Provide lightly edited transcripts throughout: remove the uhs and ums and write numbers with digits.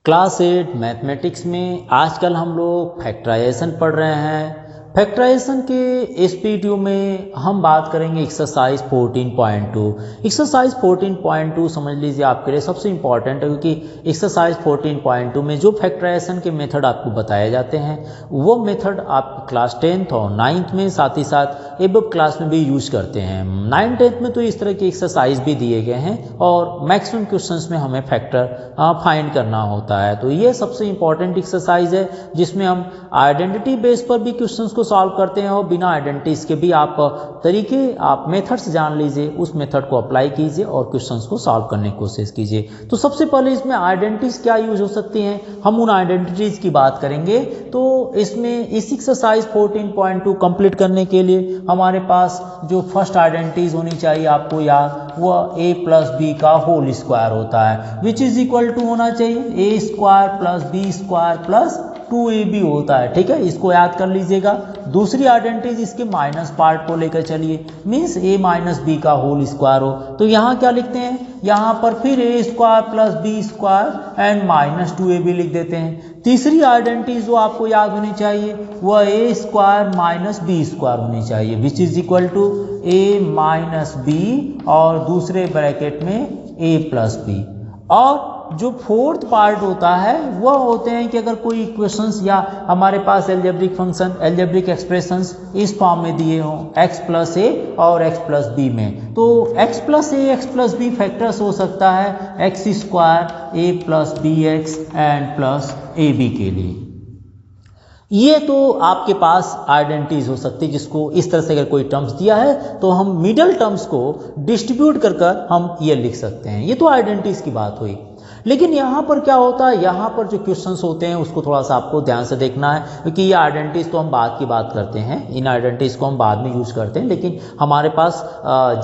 Class 8 mathematics में आजकल हम लोग फैक्टराइजेशन पढ़ रहे हैं। फैक्टराइजेशन के इस वीडियो में हम बात करेंगे एक्सरसाइज 14.2। एक्सरसाइज 14.2 समझ लीजिए आपके लिए सबसे इम्पॉर्टेंट है, क्योंकि एक्सरसाइज 14.2 में जो फैक्टराइजेशन के मेथड आपको बताए जाते हैं वो मेथड आप क्लास 10th और 9th में साथ ही साथ एबव क्लास में भी यूज करते हैं। 9th 10th में तो इस तरह की एक्सरसाइज भी दिए गए हैं और मैक्सिमम क्वेश्चंस में हमें फैक्टर फाइंड करना होता है। तो ये सबसे इम्पॉर्टेंट एक्सरसाइज है जिसमें हम आइडेंटिटी बेस पर भी क्वेश्चंस को सॉल्व करते हैं और बिना आइडेंटिटीज के भी आप तरीके आप मेथड्स जान लीजिए, उस मेथड को अप्लाई कीजिए और क्वेश्चंस को सॉल्व करने की कोशिश कीजिए। तो सबसे पहले इसमें आइडेंटिटीज क्या यूज हो सकती हैं, हम उन आइडेंटिटीज की बात करेंगे। तो इसमें इस एक्सरसाइज 14.2 कंप्लीट करने के लिए हमारे पास जो फर्स्ट आइडेंटिटीज होनी चाहिए आपको याद, वह a प्लस बी का होल स्क्वायर होता है, विच इज इक्वल टू होना चाहिए a square plus b square plus 2ab होता है। ठीक है, इसको याद कर लीजिएगा। दूसरी आइडेंटिटी इसके माइनस पार्ट को लेकर चलिए, मीन्स a माइनस बी का होल स्क्वायर हो। तो यहाँ क्या लिखते हैं, यहाँ पर फिर a square plus b square and minus 2ab लिख देते हैं। तीसरी आइडेंटिटी जो आपको याद होनी चाहिए वह a square minus b square होनी चाहिए, which is equal to a minus b और दूसरे ब्रैकेट में a प्लस बी। और जो फोर्थ पार्ट होता है वह होते हैं कि अगर कोई इक्वेशंस या हमारे पास एल्जेब्रिक फंक्शन एल्जेब्रिक एक्सप्रेशंस इस फॉर्म में दिए हों x प्लस ए और x प्लस बी में, तो x plus a x plus b factors हो सकता है x square a plus b x and plus a b के लिए। ये तो आपके पास आइडेंटिटीज हो सकती है, जिसको इस तरह से अगर कोई टर्म्स दिया है तो हम मिडल टर्म्स को डिस्ट्रीब्यूट कर हम ये लिख सकते हैं। ये तो आइडेंटिटीज की बात हुई। लेकिन यहाँ पर क्या होता है, यहाँ पर जो क्वेश्चंस होते हैं उसको थोड़ा सा आपको ध्यान से देखना है, क्योंकि ये आइडेंटिटीज तो हम बाद की बात करते हैं, इन आइडेंटिटीज को हम बाद में यूज करते हैं। लेकिन हमारे पास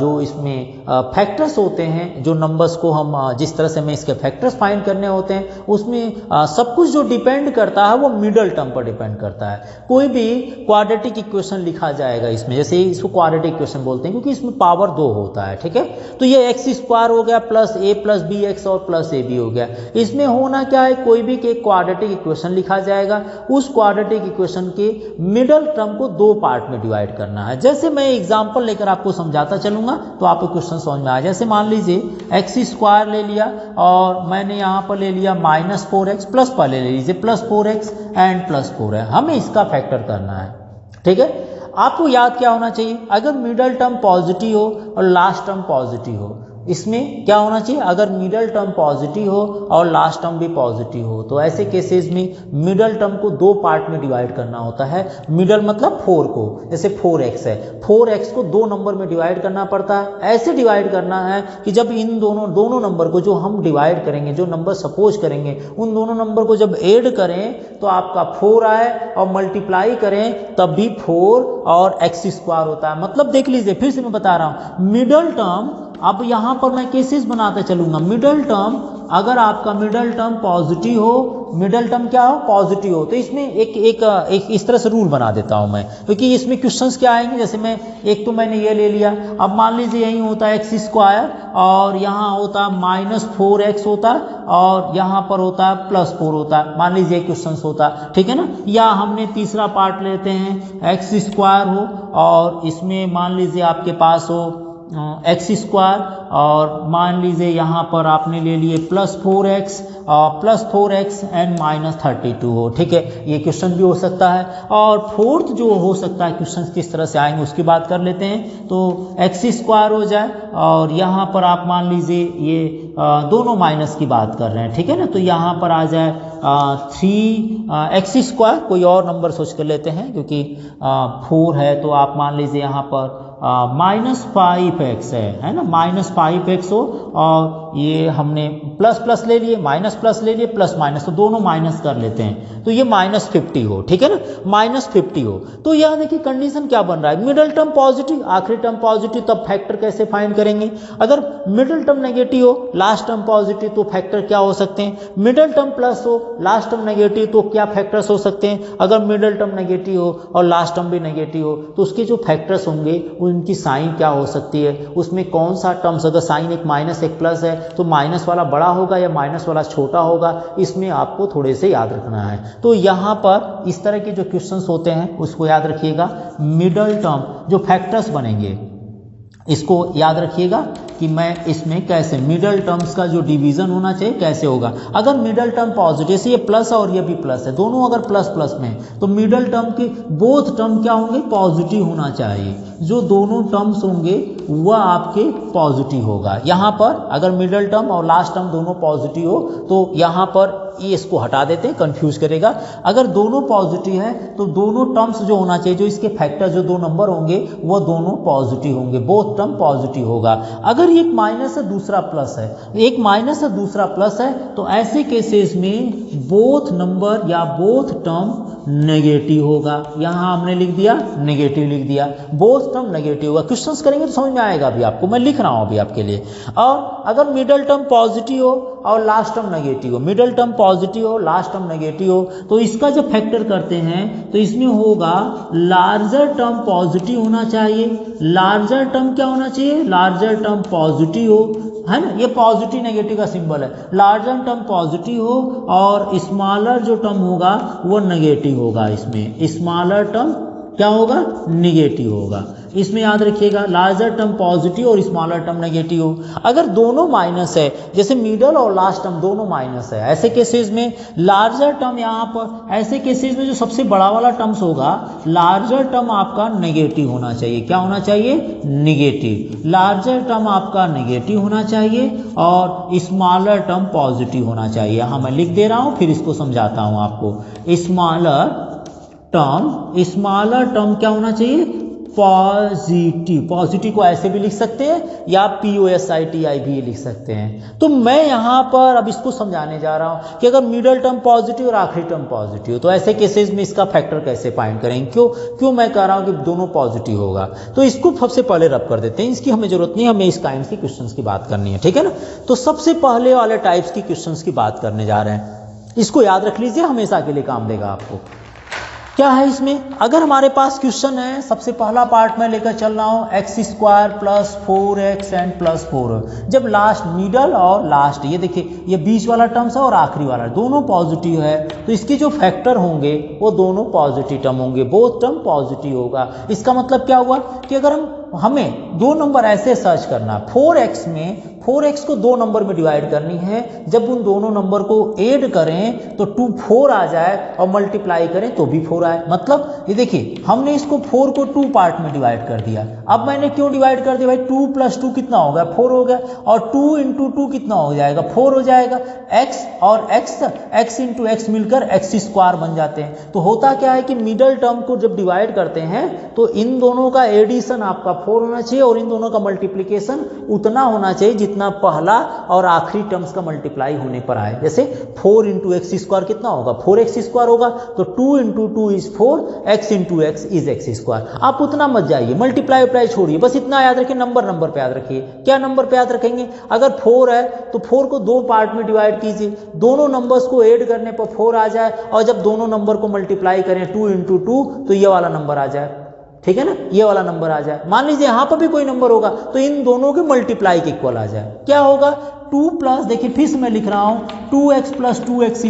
जो इसमें फैक्टर्स होते हैं, जो नंबर्स को हम जिस तरह से हमें इसके फैक्टर्स फाइंड करने होते हैं, उसमें सब कुछ जो डिपेंड करता है वो मिडल टर्म पर डिपेंड करता है। कोई भी क्वाड्रेटिक इक्वेशन लिखा जाएगा इसमें, जैसे इसको क्वाड्रेटिक इक्वेशन बोलते हैं क्योंकि इसमें पावर 2 होता है। ठीक है, तो ये एक्स स्क्वायर हो गया प्लस ए प्लस बी एक्स और प्लस ए बी हो गया। इसमें होना क्या है, कोई भी एक क्वाड्रेटिक इक्वेशन लिखा जाएगा, उस क्वाड्रेटिक इक्वेशन के मिडल टर्म को 2 पार्ट में डिवाइड करना है। जैसे मैं एग्जांपल लेकर आपको समझाता चलूंगा तो आपको क्वेश्चन समझ में आ। जैसे मान लीजिए एक्स स्क्वायर ले लिया और मैंने यहाँ पर ले लिया माइनस 4x, प्लस पर ले लीजिए प्लस 4x एंड प्लस 4 है, हमें इसका फैक्टर करना है। ठीक है, आपको याद क्या होना चाहिए, अगर मिडल टर्म पॉजिटिव हो और लास्ट टर्म पॉजिटिव हो, इसमें क्या होना चाहिए, अगर मिडल टर्म पॉजिटिव हो और लास्ट टर्म भी पॉजिटिव हो तो ऐसे केसेस में मिडल टर्म को 2 पार्ट में डिवाइड करना होता है। मिडल मतलब 4 को, जैसे 4x है, 4x को 2 नंबर में डिवाइड करना पड़ता है। ऐसे डिवाइड करना है कि जब इन दोनों नंबर को जो हम डिवाइड करेंगे, जो नंबर सपोज करेंगे, उन दोनों नंबर को जब ऐड करें तो आपका 4 आए और मल्टीप्लाई करें तब भी 4 और x स्क्वायर होता है। मतलब देख लीजिए, फिर से मैं बता रहा हूं, मिडल टर्म, अब यहां पर मैं केसेस बनाते चलूंगा। मिडल टर्म, अगर आपका मिडल टर्म पॉजिटिव हो, मिडल टर्म क्या हो, पॉजिटिव हो, तो इसमें एक इस तरह से रूल बना देता हूं मैं, क्योंकि इसमें क्वेश्चंस क्या आएंगे। जैसे मैं एक तो मैंने ये ले लिया, अब मान लीजिए यही होता है एक्स स्क्वायर और यहाँ होता है माइनस 4x होता है और यहाँ पर होता है प्लस 4 होता है, मान लीजिए क्वेश्चन होता है। ठीक है ना, या हमने तीसरा पार्ट लेते हैं एक्स स्क्वायर हो और इसमें मान लीजिए आपके पास हो एक्स स्क्वायर और मान लीजिए यहाँ पर आपने ले लिए प्लस 4x एंड माइनस 32 हो। ठीक है, ये क्वेश्चन भी हो सकता है। और फोर्थ जो हो सकता है क्वेश्चन किस तरह से आएंगे उसकी बात कर लेते हैं। तो एक्स स्क्वायर हो जाए और यहाँ पर आप मान लीजिए ये दोनों माइनस की बात कर रहे हैं। ठीक है ना, तो यहाँ पर आ जाए 3x स्क्वायर, कोई और नंबर सोच कर लेते हैं क्योंकि 4 है, तो आप मान लीजिए यहाँ पर माइनस 5x है ना, माइनस 5x हो और ये हमने प्लस प्लस ले लिए, माइनस प्लस ले लिए, प्लस माइनस, तो दोनों माइनस कर लेते हैं, तो ये माइनस 50 हो। ठीक है ना, माइनस 50 हो। तो यहाँ देखिए कंडीशन क्या बन रहा है, मिडल टर्म पॉजिटिव, आखिरी टर्म पॉजिटिव, तब फैक्टर कैसे फाइंड करेंगे। अगर मिडल टर्म नेगेटिव हो, लास्ट टर्म पॉजिटिव, तो फैक्टर क्या हो सकते हैं। मिडल टर्म प्लस हो, लास्ट टर्म नेगेटिव, तो क्या फैक्टर्स हो सकते हैं। अगर मिडल टर्म नेगेटिव हो और लास्ट टर्म भी नेगेटिव हो तो उसके जो फैक्टर्स होंगे उनकी साइन क्या हो सकती है, उसमें कौन सा टर्म्स, अगर साइन एक माइनस एक प्लस है तो माइनस वाला बड़ा होगा या माइनस वाला छोटा होगा, इसमें आपको थोड़े से याद रखना है। तो यहाँ पर इस तरह के जो क्वेश्चंस होते हैं उसको याद रखिएगा। मिडल टर्म जो फैक्टर्स बनेंगे इसको याद रखिएगा कि मैं इसमें कैसे मिडल टर्म्स का जो डिवीज़न होना चाहिए कैसे होगा। अगर मिडल टर्म पॉजिटिव, जैसे ये प्लस और ये भी प्लस है, दोनों अगर प्लस प्लस में, तो मिडल टर्म के बोथ टर्म क्या होंगे, पॉजिटिव होना चाहिए। जो दोनों टर्म्स होंगे वह आपके पॉजिटिव होगा। यहाँ पर अगर मिडल टर्म और लास्ट टर्म दोनों पॉजिटिव हो तो यहाँ पर ये इसको हटा देते हैं, कंफ्यूज करेगा। अगर दोनों पॉजिटिव है तो दोनों टर्म्स जो होना चाहिए, जो इसके फैक्टर जो दो नंबर होंगे वो दोनों पॉजिटिव होंगे, बोथ टर्म पॉजिटिव होगा। अगर एक माइनस है दूसरा प्लस है, एक माइनस है दूसरा प्लस है, तो ऐसे केसेस में बोथ नंबर या बोथ टर्म नेगेटिव होगा। यहाँ हमने लिख दिया नेगेटिव, लिख दिया, बोथ टर्म नेगेटिव होगा। क्वेश्चंस करेंगे तो समझ में आएगा अभी आपको, मैं लिख रहा हूँ अभी आपके लिए। और अगर मिडल टर्म पॉजिटिव हो और लास्ट टर्म नेगेटिव हो, मिडल टर्म पॉजिटिव हो लास्ट टर्म नेगेटिव हो, तो इसका जब फैक्टर करते हैं तो इसमें होगा लार्जर टर्म पॉजिटिव होना चाहिए। लार्जर टर्म क्या होना चाहिए, लार्जर टर्म पॉजिटिव हो, है ना, ये पॉजिटिव नेगेटिव का सिंबल है। लार्जर टर्म पॉजिटिव हो और स्मॉलर जो टर्म होगा वो नेगेटिव होगा। इसमें स्मॉलर टर्म क्या होगा, नेगेटिव होगा। इसमें याद रखिएगा लार्जर टर्म पॉजिटिव और स्मॉलर टर्म नेगेटिव हो। अगर दोनों माइनस है, जैसे मिडल और लास्ट टर्म दोनों माइनस है, ऐसे केसेस में लार्जर टर्म यहाँ पर, ऐसे केसेस में जो सबसे बड़ा वाला टर्म्स होगा लार्जर टर्म आपका नेगेटिव होना चाहिए। क्या होना चाहिए, नेगेटिव। लार्जर टर्म आपका नेगेटिव होना चाहिए और स्मॉलर टर्म पॉजिटिव होना चाहिए। यहाँ मैं लिख दे रहा हूँ, फिर इसको समझाता हूँ आपको। स्मॉलर टर्म क्या होना चाहिए, पॉजिटिव। पॉजिटिव को ऐसे भी लिख सकते हैं या POSITIV भी लिख सकते हैं। तो मैं यहाँ पर अब इसको समझाने जा रहा हूँ कि अगर मिडल टर्म पॉजिटिव और आखिरी टर्म पॉजिटिव, तो ऐसे केसेस में इसका फैक्टर कैसे फाइंड करेंगे। क्यों मैं कह रहा हूँ कि दोनों पॉजिटिव होगा, तो इसको सबसे पहले रब कर देते हैं, इसकी हमें जरूरत नहीं, हमें इस काइंड के क्वेश्चन की बात करनी है, ठीक है ना। तो सबसे पहले वाले टाइप्स की क्वेश्चन की बात करने जा रहे हैं, इसको याद रख लीजिए, हमेशा के लिए काम देगा आपको। क्या है इसमें, अगर हमारे पास क्वेश्चन है, सबसे पहला पार्ट में लेकर चल रहा हूँ x² + 4x एंड +4। जब लास्ट मिडल और लास्ट, ये देखिए ये बीच वाला टर्म्स है और आखिरी वाला दोनों पॉजिटिव है, तो इसके जो फैक्टर होंगे वो दोनों पॉजिटिव टर्म होंगे, बोथ टर्म पॉजिटिव होगा। इसका मतलब क्या हुआ कि अगर हमें दो नंबर ऐसे सर्च करना, 4x में 4x को दो नंबर में डिवाइड करनी है, जब उन दोनों नंबर को ऐड करें तो 2 4 आ जाए और मल्टीप्लाई करें तो भी 4 आए। मतलब ये देखिए हमने इसको 4 को 2 पार्ट में डिवाइड कर दिया। अब मैंने क्यों डिवाइड कर दिया भाई, 2 + 2 कितना हो गया, 4 हो गया, और 2 × 2 कितना हो जाएगा, 4 हो जाएगा। x और x × x मिलकर x² बन जाते हैं। तो होता क्या है कि मिडल टर्म को जब डिवाइड करते हैं तो इन दोनों का एडिशन आपका 4 होना चाहिए और इन दोनों का मल्टीप्लिकेशन उतना होना चाहिए जितना पहला और आखिरी टर्म्स का मल्टीप्लाई होने पर आए। जैसे 4 × x² कितना होगा, 4x² होगा, तो 2 × 2 = 4, x × x = x²। आप उतना मत जाइए, मल्टीप्लाई उप्लाई छोड़िए, बस इतना याद रखिए, नंबर पे याद रखिए। क्या नंबर पे याद रखेंगे, अगर 4 है तो 4 को 2 पार्ट में डिवाइड कीजिए, दोनों नंबर्स को ऐड करने पर 4 आ जाए, और जब दोनों नंबर को मल्टीप्लाई करें 2 × 2 तो ये वाला नंबर आ जाए, ठीक है ना, ये वाला नंबर आ जाए। मान लीजिए यहाँ पर भी कोई नंबर होगा तो इन दोनों के मल्टीप्लाई के इक्वल आ जाए। क्या होगा, 2 प्लस, देखिए फिर से मैं लिख रहा हूँ, 2x + 2x =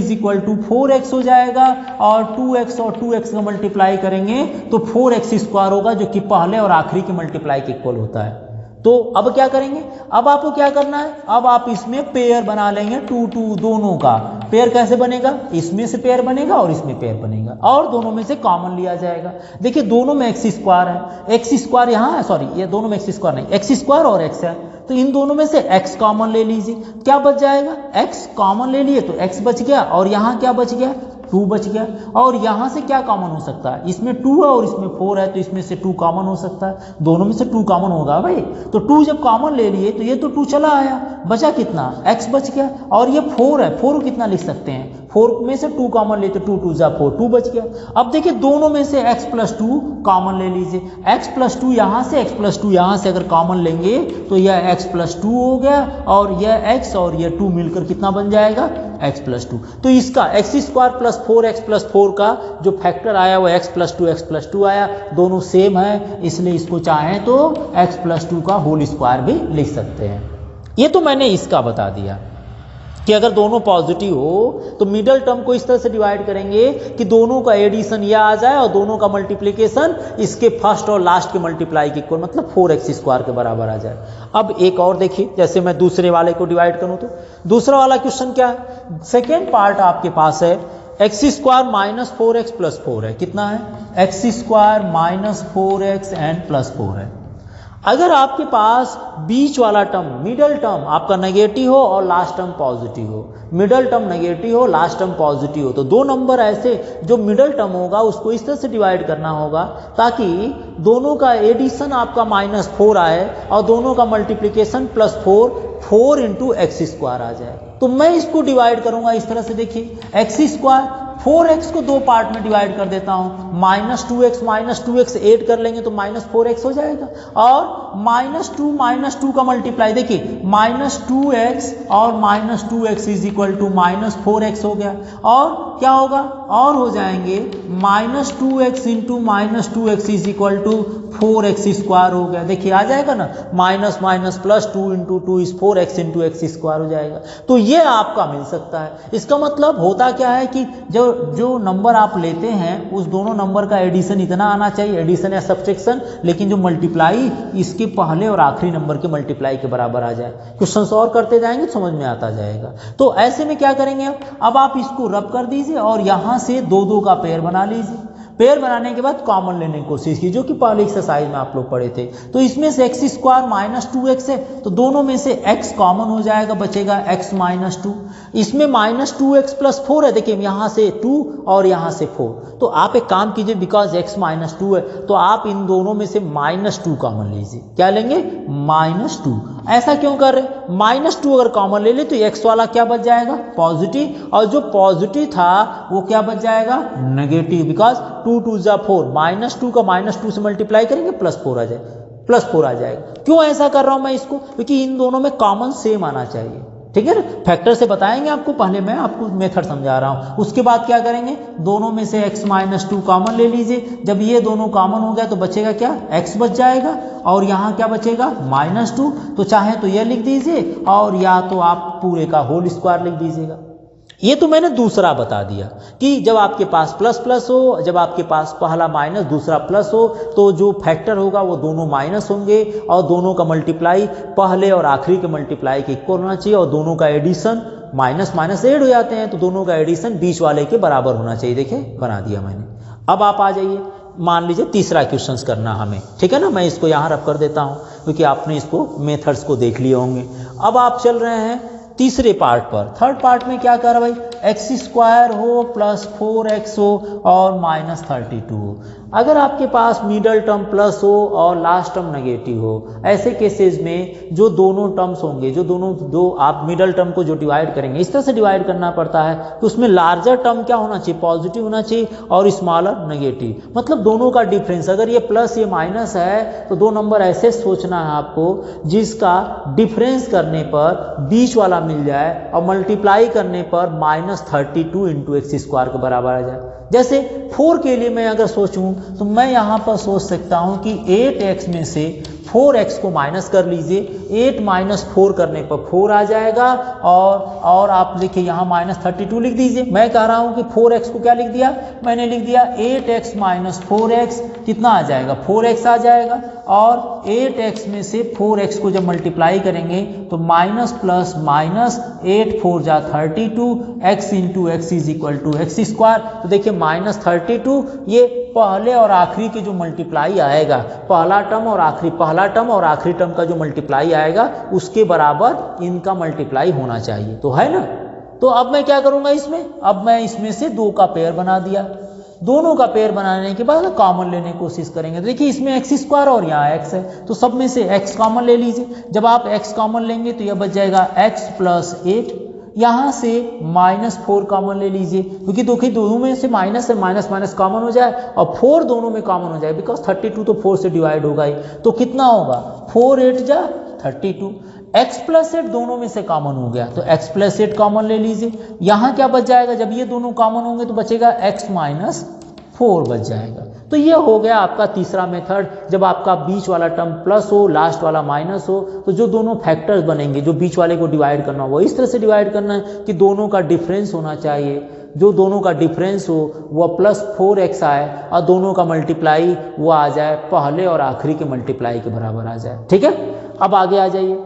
4x हो जाएगा, और 2x और 2x का मल्टीप्लाई करेंगे तो 4x² होगा, जो कि पहले और आखिरी के मल्टीप्लाई के इक्वल होता है। तो अब क्या करेंगे, अब आपको क्या करना है, अब आप इसमें पेयर बना लेंगे, 2 2 दोनों का पेयर कैसे बनेगा, इसमें से पेयर बनेगा और इसमें पेयर बनेगा, और दोनों में से कॉमन लिया जाएगा। देखिए दोनों में x² है, x² यहाँ है, सॉरी ये दोनों में x² नहीं, x² और x है, तो इन दोनों में से x कॉमन ले लीजिए, क्या बच जाएगा, x कॉमन ले लिए तो x बच गया, और यहाँ क्या बच गया, 2 बच गया। और यहाँ से क्या कॉमन हो सकता है, इसमें 2 है और इसमें 4 है, तो इसमें से 2 कॉमन हो सकता है, दोनों में से 2 कॉमन होगा भाई। तो 2 जब कॉमन ले लिए तो ये तो 2 चला आया, बचा कितना, x बच गया, और ये 4 है, 4 कितना लिख सकते हैं, 4 में से 2 कॉमन ले तो 2 2 = 4, 2 बच गया। अब देखिए दोनों में से x + 2 कॉमन ले लीजिए, x + 2 यहाँ से, x + 2 यहाँ से अगर कॉमन लेंगे तो यह x + 2 हो गया, और यह x और यह 2 मिलकर कितना बन जाएगा, x + 2। तो इसका x² + 4x + 4 का जो फैक्टर आया वो x + 2 आया, दोनों सेम है, इसलिए इसको चाहें तो x + 2 का होल स्क्वायर भी लिख सकते हैं। ये तो मैंने इसका बता दिया कि अगर दोनों पॉजिटिव हो तो मिडल टर्म को इस तरह से डिवाइड करेंगे कि दोनों का एडिशन यह आ जाए और दोनों का मल्टीप्लिकेशन इसके फर्स्ट और लास्ट के मल्टीप्लाई के इक्वल, मतलब 4x² के बराबर आ जाए। अब एक और देखिए, जैसे मैं दूसरे वाले को डिवाइड करूं तो दूसरा वाला क्वेश्चन क्या है, सेकेंड पार्ट आपके पास है x² - 4x + 4 है। कितना है, x² - 4x एंड +4 है। अगर आपके पास बीच वाला टर्म, मिडल टर्म आपका नेगेटिव हो और लास्ट टर्म पॉजिटिव हो, मिडल टर्म नेगेटिव हो, लास्ट टर्म पॉजिटिव हो, तो दो नंबर ऐसे जो मिडल टर्म होगा उसको इस तरह से डिवाइड करना होगा ताकि दोनों का एडिशन आपका -4 आए और दोनों का मल्टीप्लिकेशन +4, 4 × x² आ जाए। तो मैं इसको डिवाइड करूंगा इस तरह से, देखिए x², 4x को दो पार्ट में डिवाइड कर देता हूं, -2x 8 कर लेंगे तो -4x हो जाएगा, और -2 का मल्टीप्लाई देखिए, -2x और -2x = -4x हो गया, और क्या होगा, और हो जाएंगे -2x × -2x = 4x² हो गया। देखिए आ जाएगा ना, माइनस +2 × 2 = 4x × x² हो जाएगा। तो ये आपका मिल सकता है। इसका मतलब होता क्या है कि जो नंबर आप लेते हैं उस दोनों नंबर का एडिशन इतना आना चाहिए, एडिशन या सब्ट्रैक्शन, लेकिन जो मल्टीप्लाई इसके पहले और आखिरी नंबर के मल्टीप्लाई के बराबर आ जाए। क्वेश्चन और करते जाएंगे समझ में आता जाएगा। तो ऐसे में क्या करेंगे, अब आप इसको रब कर दीजिए और यहाँ से 2-2 का पेयर बना लीजिए। पेयर बनाने के बाद कॉमन लेने की कोशिश की, जो कि पहले एक्सरसाइज में आप लोग पढ़े थे। तो इसमें से x² - 2x है, तो दोनों में से x कॉमन हो जाएगा, बचेगा x - 2। इसमें -2x + 4 है, देखिए यहाँ से 2 और यहाँ से 4। तो आप एक काम कीजिए, बिकॉज x - 2 है तो आप इन दोनों में से -2 कॉमन लीजिए। क्या लेंगे, -2। ऐसा क्यों कर रहे, -2 अगर कॉमन ले ले तो x वाला क्या बच जाएगा, पॉजिटिव, और जो पॉजिटिव था वो क्या बच जाएगा, नेगेटिव, बिकॉज 2 × 2 = 4, -2 का -2 से मल्टीप्लाई करेंगे +4 आ जाए, +4 आ जाएगा। क्यों ऐसा कर रहा हूं मैं इसको, क्योंकि इन दोनों में कॉमन सेम आना चाहिए। ठीक है ना, फैक्टर से बताएंगे आपको, पहले मैं आपको मेथड समझा रहा हूं। उसके बाद क्या करेंगे, दोनों में से x - 2 कॉमन ले लीजिए। जब ये दोनों कॉमन हो गया तो बचेगा क्या, x बच जाएगा, और यहाँ क्या बचेगा, -2। तो चाहे तो यह लिख दीजिए और या तो आप पूरे का होल स्क्वायर लिख दीजिएगा। ये तो मैंने दूसरा बता दिया कि जब आपके पास प्लस हो, जब आपके पास पहला माइनस दूसरा प्लस हो, तो जो फैक्टर होगा वो दोनों माइनस होंगे और दोनों का मल्टीप्लाई पहले और आखिरी के मल्टीप्लाई के इक्वल होना चाहिए, और दोनों का एडिशन माइनस ऐड हो जाते हैं तो दोनों का एडिशन बीच वाले के बराबर होना चाहिए। देखिए बना दिया मैंने। अब आप आ जाइए, मान लीजिए तीसरा क्वेश्चन करना हमें, ठीक है ना। मैं इसको यहाँ रख कर देता हूँ क्योंकि आपने इसको मेथड्स को देख लिए होंगे। अब आप चल रहे हैं तीसरे पार्ट पर। थर्ड पार्ट में क्या कर भाई, x² हो प्लस 4x हो और -32 हो। अगर आपके पास मिडल टर्म प्लस हो और लास्ट टर्म नेगेटिव हो, ऐसे केसेस में जो दोनों टर्म्स होंगे, जो आप मिडल टर्म को जो डिवाइड करेंगे, इस तरह से डिवाइड करना पड़ता है, तो उसमें लार्जर टर्म क्या होना चाहिए, पॉजिटिव होना चाहिए, और स्मॉलर नेगेटिव। मतलब दोनों का डिफरेंस, अगर ये प्लस ये माइनस है तो दो नंबर ऐसे सोचना है आपको जिसका डिफरेंस करने पर बीच वाला मिल जाए और मल्टीप्लाई करने पर -32 × x² के बराबर आ जाए। जैसे 4 के लिए मैं अगर सोचूं तो मैं यहाँ पर सोच सकता हूँ कि 8x में से 4x को माइनस कर लीजिए, 8 - 4 करने पर 4 आ जाएगा, और आप देखिए यहाँ -32 लिख दीजिए। मैं कह रहा हूँ कि 4x को क्या लिख दिया, मैंने लिख दिया 8x - 4x, कितना आ जाएगा, 4x आ जाएगा, और 8x में से 4x को जब मल्टीप्लाई करेंगे तो माइनस प्लस माइनस 8 4 जा 32, x × x = x²। तो देखिए -32 ये पहले और आखिरी के जो मल्टीप्लाई आएगा, पहला टर्म और आखिरी टर्म का जो मल्टीप्लाई आएगा उसके बराबर इनका मल्टीप्लाई होना चाहिए, तो है ना। तो अब मैं क्या करूंगा इसमें, अब मैं इसमें से 2 का पेयर बना दिया। दोनों का पेयर बनाने के बाद कॉमन लेने की कोशिश करेंगे। देखिए इसमें x² और यहाँ x है, तो सब में से x कॉमन ले लीजिए। जब आप x कॉमन लेंगे तो यह बच जाएगा x + 8। यहाँ से -4 कॉमन ले लीजिए, क्योंकि दोनों में से माइनस से माइनस कॉमन हो जाए और 4 दोनों में कॉमन हो जाए, बिकॉज 32 तो 4 से डिवाइड होगा ही, तो कितना होगा, 4 8 जा 32। x + 8 दोनों में से कॉमन हो गया, तो x + 8 कॉमन ले लीजिए। यहाँ क्या बच जाएगा, जब ये दोनों कॉमन होंगे तो बचेगा x - 4 बच जाएगा। तो ये हो गया आपका तीसरा मेथड। जब आपका बीच वाला टर्म प्लस हो, लास्ट वाला माइनस हो, तो जो दोनों फैक्टर्स बनेंगे, जो बीच वाले को डिवाइड करना हो वो इस तरह से डिवाइड करना है कि दोनों का डिफरेंस होना चाहिए, जो दोनों का डिफरेंस हो वह +4x आए और दोनों का मल्टीप्लाई वो आ जाए पहले और आखिरी के मल्टीप्लाई के बराबर आ जाए। ठीक है, अब आगे आ जाइए।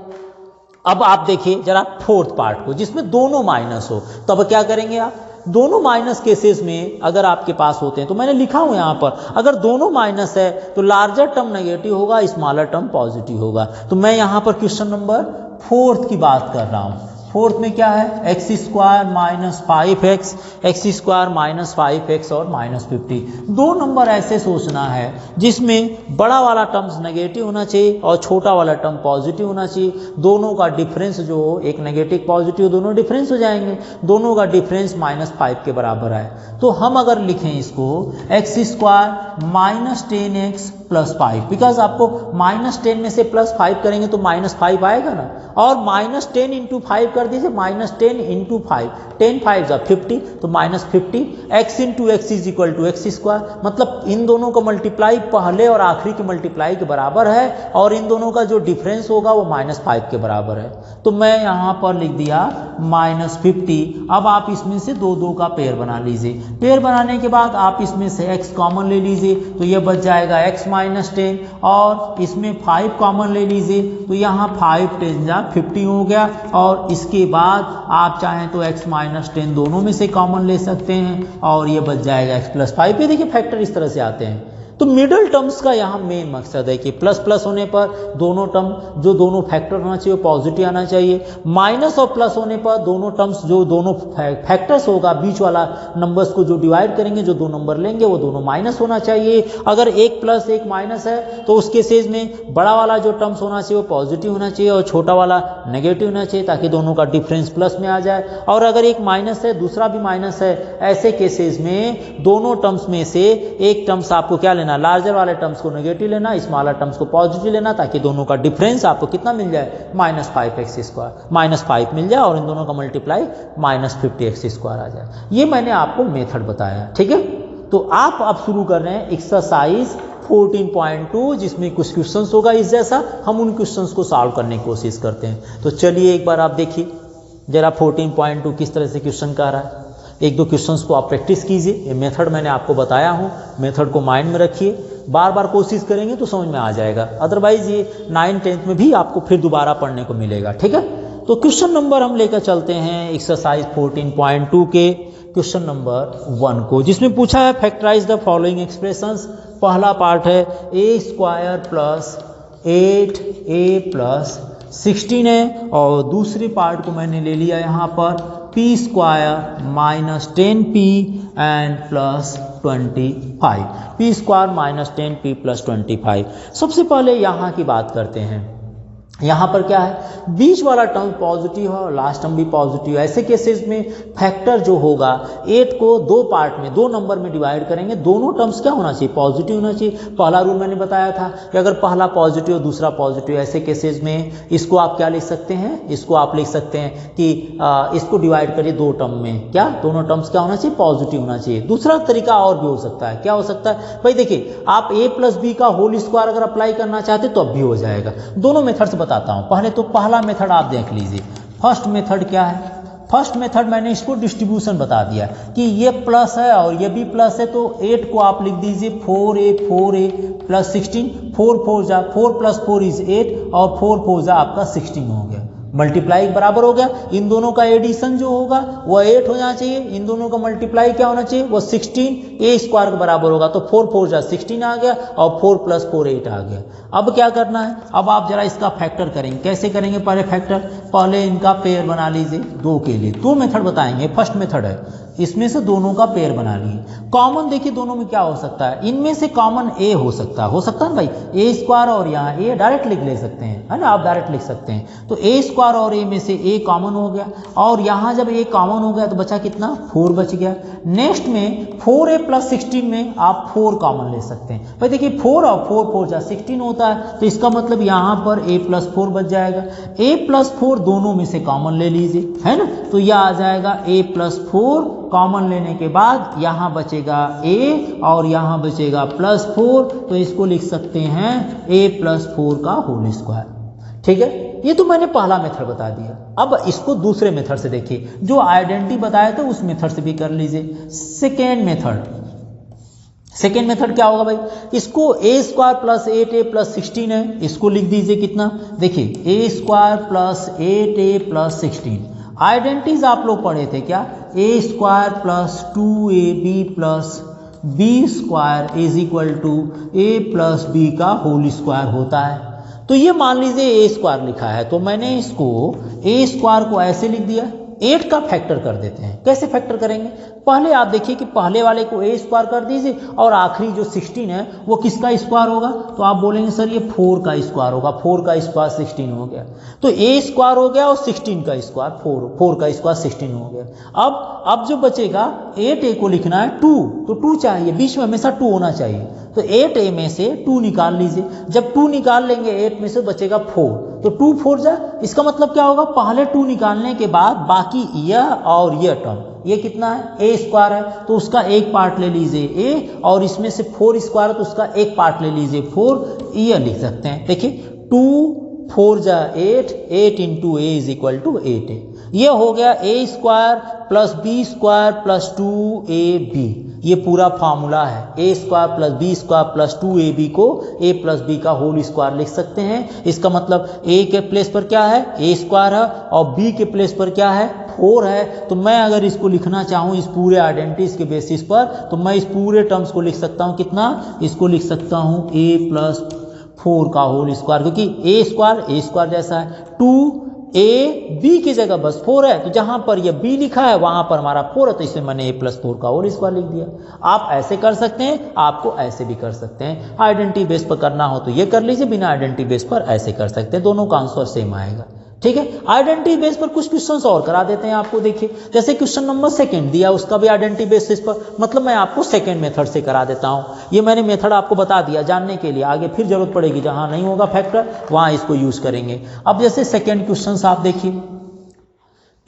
अब आप देखिए जरा फोर्थ पार्ट को जिसमें दोनों माइनस हो, तो अब क्या करेंगे आप, दोनों माइनस केसेस में अगर आपके पास होते हैं तो मैंने लिखा हूं यहां पर, अगर दोनों माइनस है तो लार्जर टर्म नेगेटिव होगा, स्मॉलर टर्म पॉजिटिव होगा। तो मैं यहां पर क्वेश्चन नंबर 4 की बात कर रहा हूं। फोर्थ में क्या है, x² - 5x, x² - 5x और -50। दो नंबर ऐसे सोचना है जिसमें बड़ा वाला टर्म्स नेगेटिव होना चाहिए और छोटा वाला टर्म पॉजिटिव होना चाहिए। दोनों का डिफरेंस जो हो, एक नेगेटिव पॉजिटिव दोनों डिफरेंस हो जाएंगे, दोनों का डिफरेंस -5 के बराबर है। तो हम अगर लिखें इसको x² - 10x + 5, बिकॉज आपको -10 में से +5 करेंगे तो -5 आएगा ना, और -10 × 5 कर दीजिए, -10 × 5, 10 5 50, तो -50। x × x = x², मतलब इन दोनों का मल्टीप्लाई पहले और आखिरी के मल्टीप्लाई के बराबर है और इन दोनों का जो डिफरेंस होगा वो -5 के बराबर है। तो मैं यहाँ पर लिख दिया -50। अब आप इसमें से दो का पेयर बना लीजिए। पेयर बनाने के बाद आप इसमें से x कॉमन ले लीजिए, तो ये बच जाएगा x - 10, और इसमें 5 कॉमन ले लीजिए, तो यहाँ 5 10 जा 50 हो गया। और इसके बाद आप चाहें तो x - 10 दोनों में से कॉमन ले सकते हैं और ये बच जाएगा x + 5। ये देखिए फैक्टर इस तरह से आते हैं। तो मिडल टर्म्स का यहाँ मेन मकसद है कि प्लस प्लस होने पर दोनों टर्म, जो दोनों फैक्टर होना चाहिए वो पॉजिटिव आना चाहिए। माइनस और प्लस होने पर दोनों टर्म्स, जो दोनों फैक्टर्स होगा, बीच वाला नंबर्स को जो डिवाइड करेंगे, जो दो नंबर लेंगे वो दोनों माइनस होना चाहिए। अगर एक प्लस एक माइनस है तो उस केसेस में बड़ा वाला जो टर्म्स होना चाहिए वो पॉजिटिव होना चाहिए और छोटा वाला नेगेटिव होना चाहिए, ताकि दोनों का डिफरेंस प्लस में आ जाए। और अगर एक माइनस है दूसरा भी माइनस है, ऐसे केसेस में दोनों टर्म्स में से एक टर्म्स आपको क्या लेना, लार्जर वाले टर्म्स को नेगेटिव लेना, स्मॉलर टर्म्स को पॉजिटिव लेना, ताकि दोनों का डिफरेंस आपको कितना मिल जाए, -5x², -5 मिल जाए और इन दोनों का मल्टीप्लाई -50x² आ जाए। ये मैंने आपको मेथड बताया। ठीक है, तो आप अब शुरू कर रहे हैं एक्सरसाइज 14.2, जिसमें कुछ क्वेश्चंस होगा इस जैसा। हम उन क्वेश्चंस को सॉल्व करने की कोशिश करते हैं। तो चलिए एक बार आप देखिए जरा 14.2 किस तरह से क्वेश्चन कर रहा है। एक दो क्वेश्चंस को आप प्रैक्टिस कीजिए। ये मेथड मैंने आपको बताया हूँ, मेथड को माइंड में रखिए, बार बार कोशिश करेंगे तो समझ में आ जाएगा। अदरवाइज ये 9th 10th में भी आपको फिर दोबारा पढ़ने को मिलेगा। ठीक है, तो क्वेश्चन नंबर हम लेकर चलते हैं एक्सरसाइज 14.2 के क्वेश्चन नंबर 1 को, जिसमें पूछा है फैक्टराइज द फॉलोइंग एक्सप्रेशंस। पहला पार्ट है a² + 8a + 16 है, और दूसरे पार्ट को मैंने ले लिया यहाँ पर p² - 10p and +25, p² - 10p + 25। सबसे पहले यहाँ की बात करते हैं। यहाँ पर क्या है, बीच वाला टर्म पॉजिटिव है और लास्ट टर्म भी पॉजिटिव है। ऐसे केसेस में फैक्टर जो होगा 8 को दो पार्ट में, दो नंबर में डिवाइड करेंगे, दोनों टर्म्स क्या होना चाहिए, पॉजिटिव होना चाहिए। पहला रूल मैंने बताया था कि अगर पहला पॉजिटिव दूसरा पॉजिटिव, ऐसे केसेस में इसको आप क्या लिख सकते हैं, इसको आप लिख सकते हैं कि इसको डिवाइड करिए दो टर्म में, क्या दोनों टर्म्स क्या होना चाहिए, पॉजिटिव होना चाहिए। दूसरा तरीका और भी हो सकता है, क्या हो सकता है भाई, देखिए आप a + b का होल स्क्वायर अगर अप्लाई करना चाहते तो अब भी हो जाएगा। दोनों मेथड बताता हूं। पहले तो पहला मेथड आप देख लीजिए। फर्स्ट मेथड क्या है, फर्स्ट मेथड मैंने इसको डिस्ट्रीब्यूशन बता दिया कि ये प्लस है और ये भी प्लस है, तो 8 को आप लिख दीजिए 4a + 16, 4 4 जा 4 + 4 = 8 और 4 4 जा आपका 16 हो गया। मल्टीप्लाई बराबर हो गया। इन दोनों का एडिशन जो होगा वह 8 हो जाना चाहिए, इन दोनों का मल्टीप्लाई क्या होना चाहिए, वो 16a² के बराबर होगा। तो 4 4 जा 16 आ गया और 4 + 4 8 आ गया। अब क्या करना है, अब आप जरा इसका फैक्टर करेंगे। कैसे करेंगे, पहले फैक्टर, पहले इनका पेयर बना लीजिए। दो के लिए दो मेथड बताएंगे। फर्स्ट मेथड है, इसमें से दोनों का पेयर बना लिए। कॉमन देखिए दोनों में क्या हो सकता है, इनमें से कॉमन a हो सकता है ना भाई, a² और यहाँ a डायरेक्ट लिख ले सकते हैं, है ना, आप डायरेक्ट लिख सकते हैं। तो a² स्क्वायर और ए में से ए कॉमन हो गया, और यहाँ जब ए कॉमन हो गया तो बचा कितना, 4 बच गया। नेक्स्ट में 4a प्लस 16 में आप 4 कॉमन ले सकते हैं। भाई देखिए 4 और 4 4 जा 16 होता है, तो इसका मतलब यहाँ पर a प्लस 4 बच जाएगा। a प्लस 4 दोनों में से कॉमन ले लीजिए, है ना, तो यह आ जाएगा a प्लस 4। कॉमन लेने के बाद यहाँ बचेगा a और यहाँ बचेगा प्लस 4, तो इसको लिख सकते हैं a प्लस 4 का होल स्क्वायर। ठीक है, ये तो मैंने पहला मेथड बता दिया। अब इसको दूसरे मेथड से देखिए, जो आइडेंटिटी बताया था उस मेथड से भी कर लीजिए। सेकेंड मेथड क्या होगा भाई, इसको a square plus 8a plus 16 है, इसको लिख दीजिए कितना, देखिए a square plus 8a plus 16। Identities आप लोग पढ़े थे क्या, a square plus 2ab plus b square is equal to a plus b का होल स्क्वायर होता है। तो ये मान लीजिए a स्क्वायर लिखा है, तो मैंने इसको a स्क्वायर को ऐसे लिख दिया, 8 का फैक्टर कर देते हैं। कैसे फैक्टर करेंगे, पहले आप देखिए कि पहले वाले को a स्क्वायर कर दीजिए और आखिरी जो 16 है वो किसका स्क्वायर होगा, तो आप बोलेंगे सर ये 4 का स्क्वायर होगा, 4 का स्क्वायर 16 हो गया, तो a स्क्वायर हो गया और 16 का स्क्वायर 4 का स्क्वायर 16 हो गया। अब जो बचेगा 8a को लिखना है 2, तो 2 चाहिए, बीच में हमेशा 2 होना चाहिए, तो 8a में से 2 निकाल लीजिए। जब 2 निकाल लेंगे 8 में से बचेगा 4, तो 2 4 जा, इसका मतलब क्या होगा, पहले 2 निकालने के बाद बाकी यह और यह टर्म, ये कितना है, a स्क्वायर है, तो उसका एक पार्ट ले लीजिए a, और इसमें से 4 स्क्वायर है तो उसका एक पार्ट ले लीजिए 4, यह लिख सकते हैं। देखिए 2 4 जा 8 into a is equal to 8a, ये हो गया a square plus b square plus 2ab, ये पूरा फार्मूला है। a square plus b square plus 2ab को a प्लस b का होल स्क्वायर लिख सकते हैं। इसका मतलब a के प्लेस पर क्या है, a स्क्वायर है, और b के प्लेस पर क्या है, 4 है। तो मैं अगर इसको लिखना चाहूँ इस पूरे आइडेंटिटीज के बेसिस पर, तो मैं इस पूरे टर्म्स को लिख सकता हूँ कितना, इसको लिख सकता हूँ a प्लस 4 का होल स्क्वायर, क्योंकि a स्क्वायर जैसा है, 2a b की जगह बस 4 है, तो जहां पर यह b लिखा है वहां पर हमारा 4 है, तो इसमें मैंने a प्लस 4 का होल स्क्वायर लिख दिया। आप ऐसे कर सकते हैं, आपको ऐसे भी कर सकते हैं। आइडेंटिटी बेस पर करना हो तो ये कर लीजिए, बिना आइडेंटिटी बेस पर ऐसे कर सकते हैं, दोनों का आंसर सेम आएगा। ठीक है, आइडेंटिटी बेस पर कुछ क्वेश्चंस और करा देते हैं आपको। देखिए जैसे क्वेश्चन नंबर 2 दिया, उसका भी आइडेंटिटी बेसिस पर, मतलब मैं आपको सेकंड मेथड से करा देता हूं। ये मैंने मेथड आपको बता दिया जानने के लिए, आगे फिर जरूरत पड़ेगी, जहां नहीं होगा फैक्टर वहां इसको यूज करेंगे। अब जैसे सेकंड क्वेश्चन आप देखिए,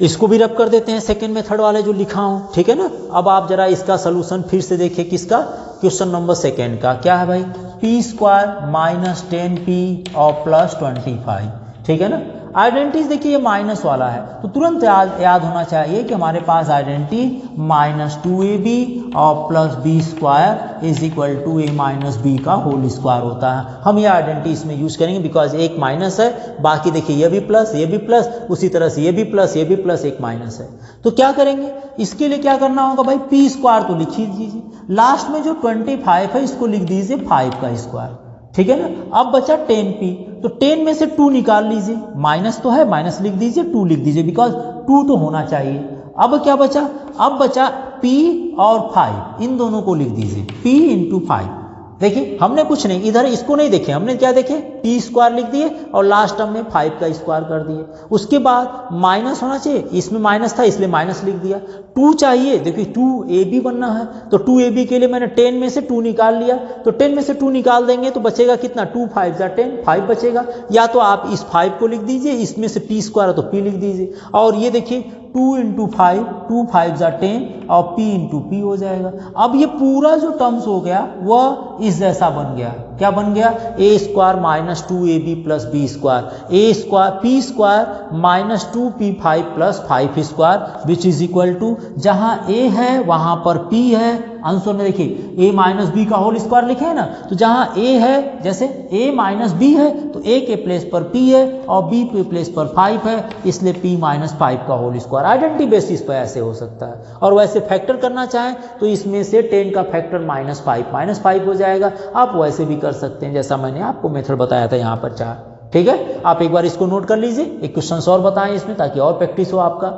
इसको भी रब कर देते हैं, सेकंड मेथड वाले जो लिखा हूं, ठीक है ना। अब आप जरा इसका सोल्यूशन फिर से देखिए, किसका, क्वेश्चन नंबर 2 का क्या है भाई, p स्क्वायर माइनस 10p और प्लस 25, ठीक है ना। आइडेंटिटीज देखिए ये माइनस वाला है, तो तुरंत याद होना चाहिए कि हमारे पास आइडेंटिटी माइनस 2ab और plus b square is equal to a minus b का होल स्क्वायर होता है। हम ये आइडेंटिटी इसमें यूज करेंगे, बिकॉज एक माइनस है, बाकी देखिए ये भी प्लस, उसी तरह से ये भी प्लस, एक माइनस है। तो क्या करेंगे, इसके लिए क्या करना होगा भाई, p स्क्वायर तो लिख ही दीजिए, लास्ट में जो 25 है इसको लिख दीजिए 5 का स्क्वायर, ठीक है ना। अब बचा 10p, तो 10 में से 2 निकाल लीजिए, माइनस तो है, माइनस लिख दीजिए, 2 लिख दीजिए, बिकॉज 2 तो होना चाहिए। अब क्या बचा, अब बचा p और 5, इन दोनों को लिख दीजिए, p इंटू 5। देखिए हमने कुछ नहीं, इधर इसको नहीं देखे, हमने क्या देखे, p स्क्वायर लिख दिए और लास्ट टर्म में 5 का स्क्वायर कर दिए। उसके बाद माइनस होना चाहिए, इसमें माइनस था इसलिए माइनस लिख दिया। 2 चाहिए, देखिए 2ab बनना है, तो 2ab के लिए मैंने 10 में से 2 निकाल लिया, तो 10 में से 2 निकाल देंगे तो बचेगा कितना, 2 5 जा 10, 5 बचेगा। या तो आप इस 5 को लिख दीजिए, इसमें से p स्क्वायर है तो p लिख दीजिए, और ये देखिए 2 इंटू 5, 2 5 जा 10 और p इंटू p हो जाएगा। अब ये पूरा जो टर्म्स हो गया वह इस जैसा बन गया, क्या बन गया, a square minus 2ab plus b square, a square p square minus 2p5 plus 5 square which is equal to, जहां a है वहां पर p है। आंसर में देखिए a माइनस बी का होल स्क्वायर लिखे है ना, तो जहां a है, जैसे a माइनस बी है तो a के प्लेस पर p है और b के प्लेस पर 5 है, इसलिए p माइनस 5 का होल स्क्वायर। आइडेंटिटी बेसिस पर ऐसे हो सकता है, और वैसे फैक्टर करना चाहें तो इसमें से 10 का फैक्टर माइनस 5 हो जाएगा। आप वैसे भी कर सकते हैं, जैसा मैंने आपको मेथड बताया था यहाँ पर 4, ठीक है। आप एक बार इसको नोट कर लीजिए, एक क्वेश्चन और बताएं इसमें, ताकि और प्रैक्टिस हो आपका।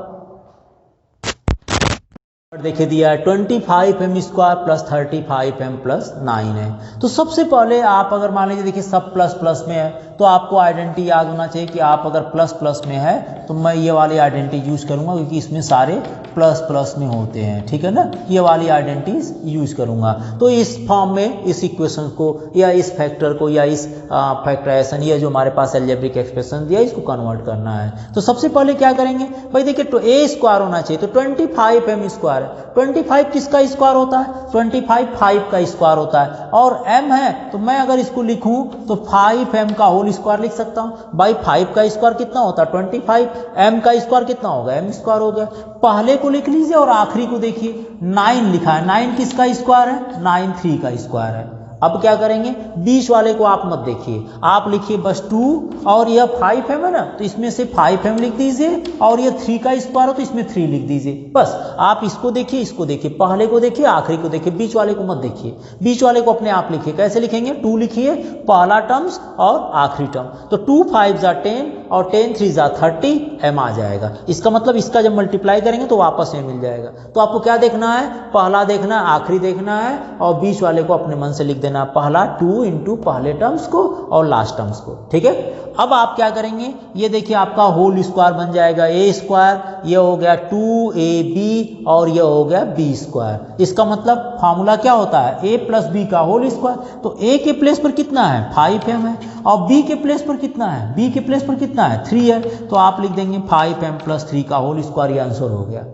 देखिए दिया है 25m square plus 35m plus 9 है। तो सबसे पहले आप अगर मान लीजिए देखिए सब प्लस प्लस में है तो आपको आइडेंटिटी याद होना चाहिए कि आप अगर प्लस प्लस में है तो मैं ये वाली आइडेंटिटी यूज़ करूँगा क्योंकि इसमें सारे प्लस प्लस में होते हैं, ठीक है ना। ये वाली आइडेंटिटीज यूज़ करूँगा। तो इस फॉर्म में इस इक्वेशन को या इस फैक्टर को या इस फैक्टराइजेशन या जो हमारे पास एल्जेब्रिक एक्सप्रेशन दिया इसको कन्वर्ट करना है। तो सबसे पहले क्या करेंगे भाई, देखिए तो ए स्क्वायर होना चाहिए तो 25m स्क्वायर है। 25 किसका स्क्वायर होता है? 25 5 का स्क्वायर होता है और m है तो मैं अगर इसको लिखूं तो 5m का होल स्क्वायर लिख सकता हूं। भाई 5 का स्क्वायर कितना होता है 25, m का स्क्वायर कितना होगा m स्क्वायर हो गया। पहले को लिख लीजिए और आखिरी को देखिए 9 लिखा है, 9 किसका स्क्वायर है? 9 3 का स्क्वायर है। अब क्या करेंगे, बीच वाले को आप मत देखिए, आप लिखिए बस 2 और यह 5m है ना तो इसमें से 5m लिख दीजिए और यह 3 का स्क्वायर हो तो इसमें 3 लिख दीजिए। बस आप इसको देखिए, इसको देखिए, पहले को देखिए, आखिरी को देखिए, बीच वाले को मत देखिए। बीच वाले को अपने आप लिखिए। कैसे लिखेंगे? 2 लिखिए पहला टर्म्स और आखिरी टर्म, तो 2 5 जा 10 और 10 3 जा 30, m आ जाएगा। इसका मतलब इसका जब मल्टीप्लाई करेंगे तो वापस m मिल जाएगा। तो आपको क्या देखना है? पहला देखना है, आखिरी देखना है और बीच वाले को अपने मन से लिख देना, पहला 2 इंटू पहले टर्म्स को और लास्ट टर्म्स को, ठीक है। अब आप क्या करेंगे, ये देखिए आपका होल स्क्वायर बन जाएगा ए स्क्वायर, ये हो गया 2ab और ये हो गया b स्क्वायर। इसका मतलब फार्मूला क्या होता है? a प्लस बी का होल स्क्वायर। तो a के प्लेस पर कितना है? 5m है और b के प्लेस पर कितना है? b के प्लेस पर कितना है? 3 है। तो आप लिख देंगे 5m प्लस 3 का होल स्क्वायर, ये आंसर हो गया,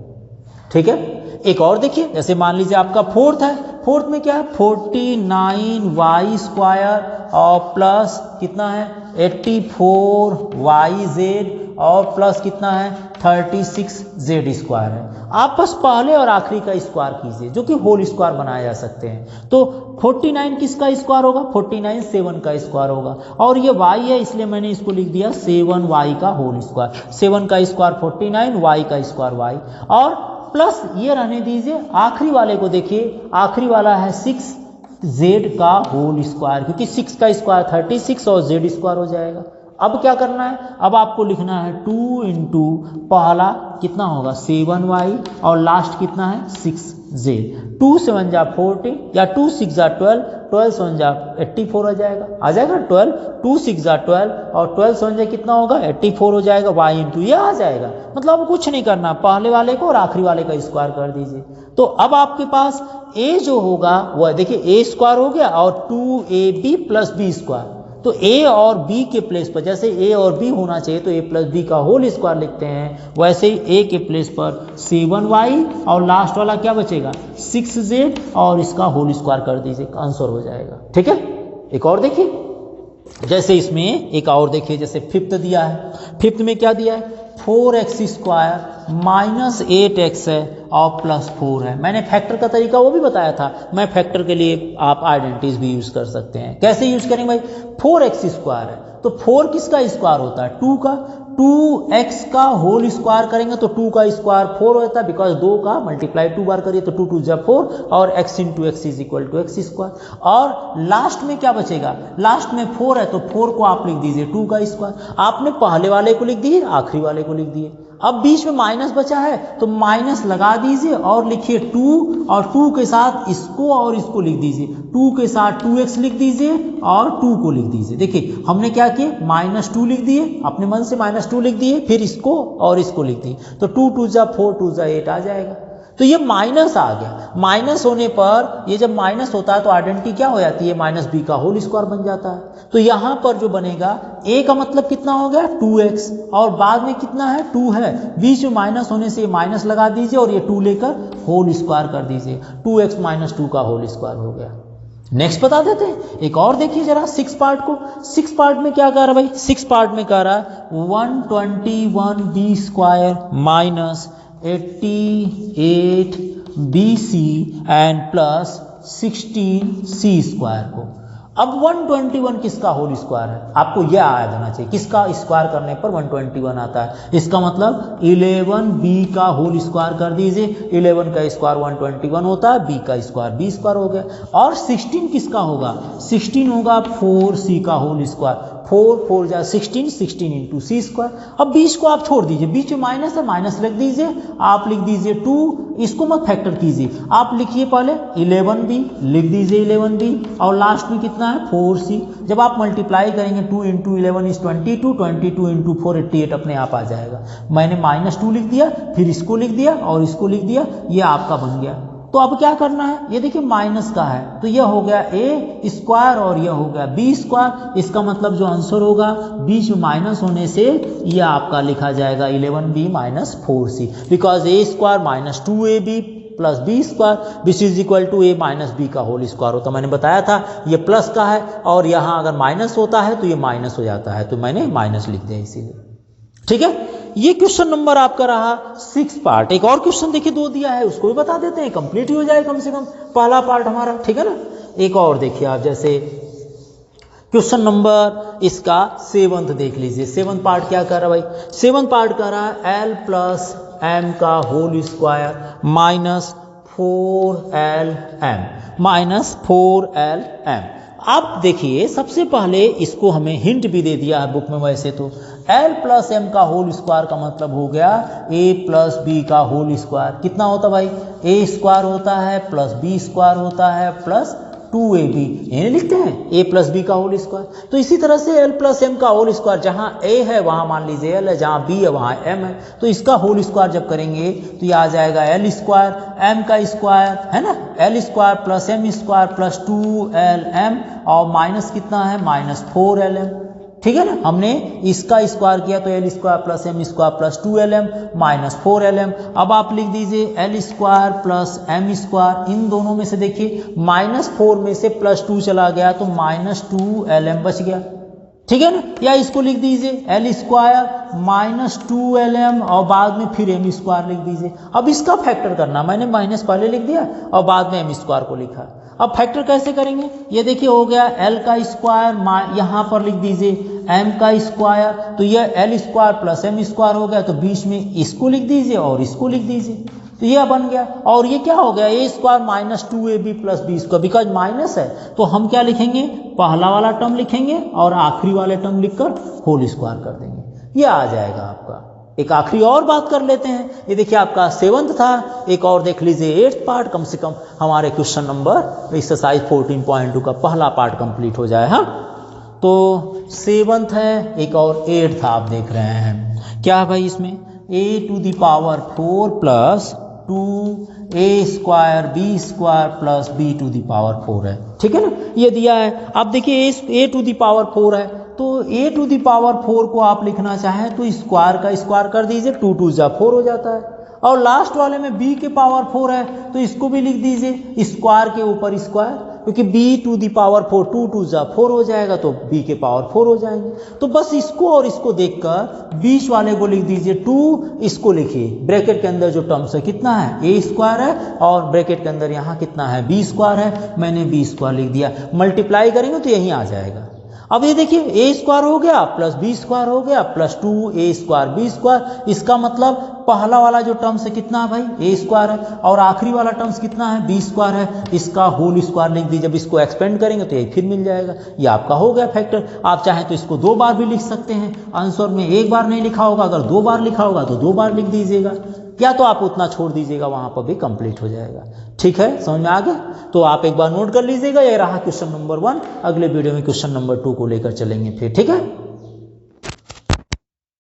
ठीक है। एक और देखिए, जैसे मान लीजिए आपका फोर्थ है, फोर्थ में क्या है? 49y स्क्वायर और प्लस कितना है? 84yz और प्लस कितना है? 36z स्क्वायर है। आप बस पहले और आखिरी का स्क्वायर कीजिए जो कि होल स्क्वायर बनाए जा सकते हैं। तो 49 किसका स्क्वायर होगा? 49 7 का स्क्वायर होगा और ये y है इसलिए मैंने इसको लिख दिया 7y का होल स्क्वायर। 7 का स्क्वायर 49, y का स्क्वायर y और प्लस ये रहने दीजिए, आखिरी वाले को देखिए, आखिरी वाला है 6z का होल स्क्वायर क्योंकि 6 का स्क्वायर 36 और z स्क्वायर हो जाएगा। अब क्या करना है? अब आपको लिखना है 2 इंटू पहला कितना होगा 7y और लास्ट कितना है 6z। 2 7 जा 40 या 2 6 जा 12, 12 7 जा 84 हो जाएगा, आ जाएगा 12, 2 6 जा 12 और 12 7 जा कितना होगा 84 हो जाएगा, y इंटू ये आ जाएगा। मतलब कुछ नहीं करना, पहले वाले को और आखिरी वाले का स्क्वायर कर दीजिए। तो अब आपके पास a जो होगा वह देखिए a स्क्वायर हो गया और 2ab प्लस b स्क्वायर। तो a और b के प्लेस पर, जैसे a और b होना चाहिए तो a प्लस b का होल स्क्वायर लिखते हैं, वैसे ही a के प्लेस पर 7y और लास्ट वाला क्या बचेगा 6z और इसका होल स्क्वायर कर दीजिए, आंसर हो जाएगा, ठीक है। एक और देखिए, जैसे इसमें एक और देखिए, जैसे फिफ्थ दिया है, फिफ्थ में क्या दिया है 4x स्क्वायर माइनस 8x है और प्लस 4 है। मैंने फैक्टर का तरीका वो भी बताया था, मैं फैक्टर के लिए आप आइडेंटिटीज भी यूज़ कर सकते हैं। कैसे यूज़ करेंगे भाई? 4x स्क्वायर है तो 4 किसका स्क्वायर होता है? 2 का। 2x का होल स्क्वायर करेंगे तो 2 का स्क्वायर 4 होता है, बिकॉज 2 का मल्टीप्लाई 2 बार करिए तो 2 2 जा 4 और x into x is equal to x square. और लास्ट में क्या बचेगा? लास्ट में 4 है तो 4 को आप लिख दीजिए 2 का स्क्वायर। आपने पहले वाले को लिख दिए, आखिरी वाले को लिख दिए। अब बीच में माइनस बचा है तो माइनस लगा दीजिए और लिखिए 2 और 2 के साथ इसको और इसको लिख दीजिए, 2 के साथ 2x लिख दीजिए और 2 को लिख दीजिए। देखिए हमने क्या किया, -2 लिख दिए, अपने मन से -2 लिख दिए, फिर इसको और इसको लिख दिए तो 2 2 जा 4 2 जा 8 आ जाएगा। तो ये माइनस आ गया। माइनस होने पर ये जब माइनस होता है तो आइडेंटिटी क्या हो जाती है? माइनस बी का होल स्क्वायर बन जाता है। तो यहाँ पर जो बनेगा a का मतलब कितना हो गया 2x और बाद में कितना है 2 है, बीच में माइनस होने से माइनस लगा दीजिए और ये 2 लेकर होल स्क्वायर कर दीजिए, 2x - 2 का होल स्क्वायर हो गया। नेक्स्ट बता देते हैं, एक और देखिए जरा 6 पार्ट को। 6 पार्ट में क्या कह रहा है भाई? 6 पार्ट में कह रहा है 121b square minus 88bc and plus 16c square को। अब 121 किसका होल स्क्वायर है? आपको यह याद होना चाहिए, किसका स्क्वायर करने पर 121 आता है। इसका मतलब 11b का होल स्क्वायर कर दीजिए, 11 का स्क्वायर 121 होता है, b का स्क्वायर b स्क्वायर हो गया। और 16 किसका होगा? 16 होगा 4c का होल स्क्वायर। 4 4 जा 16, 16 इंटू सी स्क्वायर। अब 20 को आप छोड़ दीजिए, बीच में माइनस है, माइनस लिख दीजिए, आप लिख दीजिए 2, इसको मत फैक्टर कीजिए, आप लिखिए पहले 11b, लिख दीजिए 11b, और लास्ट में कितना है 4c। जब आप मल्टीप्लाई करेंगे 2 इंटू 11 इज 22, 22 इंटू 4 88 अपने आप आ जाएगा। मैंने -2 लिख दिया, फिर इसको लिख दिया और इसको लिख दिया, ये आपका बन गया। तो अब क्या करना है, ये देखिए माइनस का है तो यह हो गया a स्क्वायर और यह हो गया b स्क्वायर। इसका मतलब जो आंसर होगा बीच में माइनस होने से यह आपका लिखा जाएगा 11b minus 4c, because a square minus 2ab plus b square which is equal to a minus b का होल स्क्वायर होता। मैंने बताया था ये प्लस का है और यहाँ अगर माइनस होता है तो ये माइनस हो जाता है, तो मैंने माइनस लिख दिया इसीलिए। ठीक है, ये क्वेश्चन नंबर आपका रहा 6 पार्ट। एक और क्वेश्चन देखिए 2 दिया है, उसको भी बता देते हैं, कंप्लीट ही हो जाए कम से कम पहला पार्ट हमारा। ठीक है ना, एक और देखिए आप, जैसे क्वेश्चन नंबर इसका 7th देख लीजिए। 7th पार्ट क्या कर रहा है भाई, 7th पार्ट कर रहा है l प्लस m का whole square minus 4lm minus 4lm। अब देखिए सबसे पहले इसको हमें हिंट भी दे दिया है बुक में, वैसे तो l प्लस m का होल स्क्वायर का मतलब हो गया a प्लस b का होल स्क्वायर। कितना होता भाई, a स्क्वायर होता है प्लस b स्क्वायर होता है प्लस 2ab, ये लिखते हैं a प्लस b का होल स्क्वायर। तो इसी तरह से l प्लस m का होल स्क्वायर, जहाँ a है वहाँ मान लीजिए l है, जहाँ b है वहाँ m है, तो इसका होल स्क्वायर जब करेंगे तो ये आ जाएगा l स्क्वायर m का स्क्वायर है ना, l square plus m square plus 2lm और माइनस कितना है माइनस 4lm। ठीक है ना, हमने इसका स्क्वायर किया तो l square plus m square plus 2lm minus 4lm। अब आप लिख दीजिए l square plus m square, इन दोनों में से देखिए -4 में से +2 चला गया तो -2lm बच गया। ठीक है ना, या इसको लिख दीजिए l स्क्वायर माइनस 2lm और बाद में फिर m स्क्वायर लिख दीजिए। अब इसका फैक्टर करना, मैंने माइनस पहले लिख दिया और बाद में m स्क्वायर को लिखा। अब फैक्टर कैसे करेंगे, ये देखिए हो गया l का स्क्वायर, यहाँ पर लिख दीजिए m का स्क्वायर, तो यह l square plus m square हो गया, तो बीच में इसको लिख दीजिए और इसको लिख दीजिए, तो यह बन गया। और ये क्या हो गया, a square minus 2ab plus b square, because minus है तो हम क्या लिखेंगे, पहला वाला टर्म लिखेंगे और आखिरी वाले टर्म लिखकर होल स्क्वायर कर देंगे, ये आ जाएगा आपका। एक आखिरी और बात कर लेते हैं, ये देखिए आपका 7th था, एक और देख लीजिए 8th पार्ट, कम से कम हमारे क्वेश्चन नंबर एक्सरसाइज 14.2 का पहला पार्ट कंप्लीट हो जाए। हाँ, तो 7th है, एक और 8th आप देख रहे हैं, क्या है भाई इसमें a to the power 4 plus 2a square b square plus b to the power 4 है। ठीक है ना, ये दिया है। अब देखिए a टू द पावर 4 है, तो a टू द पावर 4 को आप लिखना चाहें तो स्क्वायर का स्क्वायर कर दीजिए, 2 2 जा 4 हो जाता है। और लास्ट वाले में b के पावर 4 है तो इसको भी लिख दीजिए स्क्वायर के ऊपर स्क्वायर, क्योंकि b टू द पावर 4 2 2 जा 4 हो जाएगा तो b के पावर 4 हो जाएंगे। तो बस इसको और इसको देखकर बीच वाले को लिख दीजिए 2, इसको लिखिए ब्रैकेट के अंदर जो टर्म्स है कितना है a स्क्वायर है और ब्रैकेट के अंदर यहाँ कितना है b स्क्वायर है, मैंने b स्क्वायर लिख दिया। मल्टीप्लाई करेंगे तो यहीं आ जाएगा। अब ये देखिए a स्क्वायर हो गया प्लस b स्क्वायर हो गया plus 2a square b square, इसका मतलब पहला वाला जो टर्म्स है कितना है भाई a स्क्वायर है और आखिरी वाला टर्म्स कितना है b स्क्वायर है, इसका होल स्क्वायर लिख दीजिए। जब इसको एक्सपेंड करेंगे तो ये फिर मिल जाएगा, ये आपका हो गया फैक्टर। आप चाहें तो इसको 2 बार भी लिख सकते हैं, आंसर में 1 बार नहीं लिखा होगा, अगर 2 बार लिखा होगा तो 2 बार लिख दीजिएगा, या तो आप उतना छोड़ दीजिएगा, वहां पर भी कंप्लीट हो जाएगा। ठीक है, समझ में आ गया? तो आप एक बार नोट कर लीजिएगा। ये रहा क्वेश्चन नंबर 1, अगले वीडियो में क्वेश्चन नंबर 2 को लेकर चलेंगे फिर। ठीक है।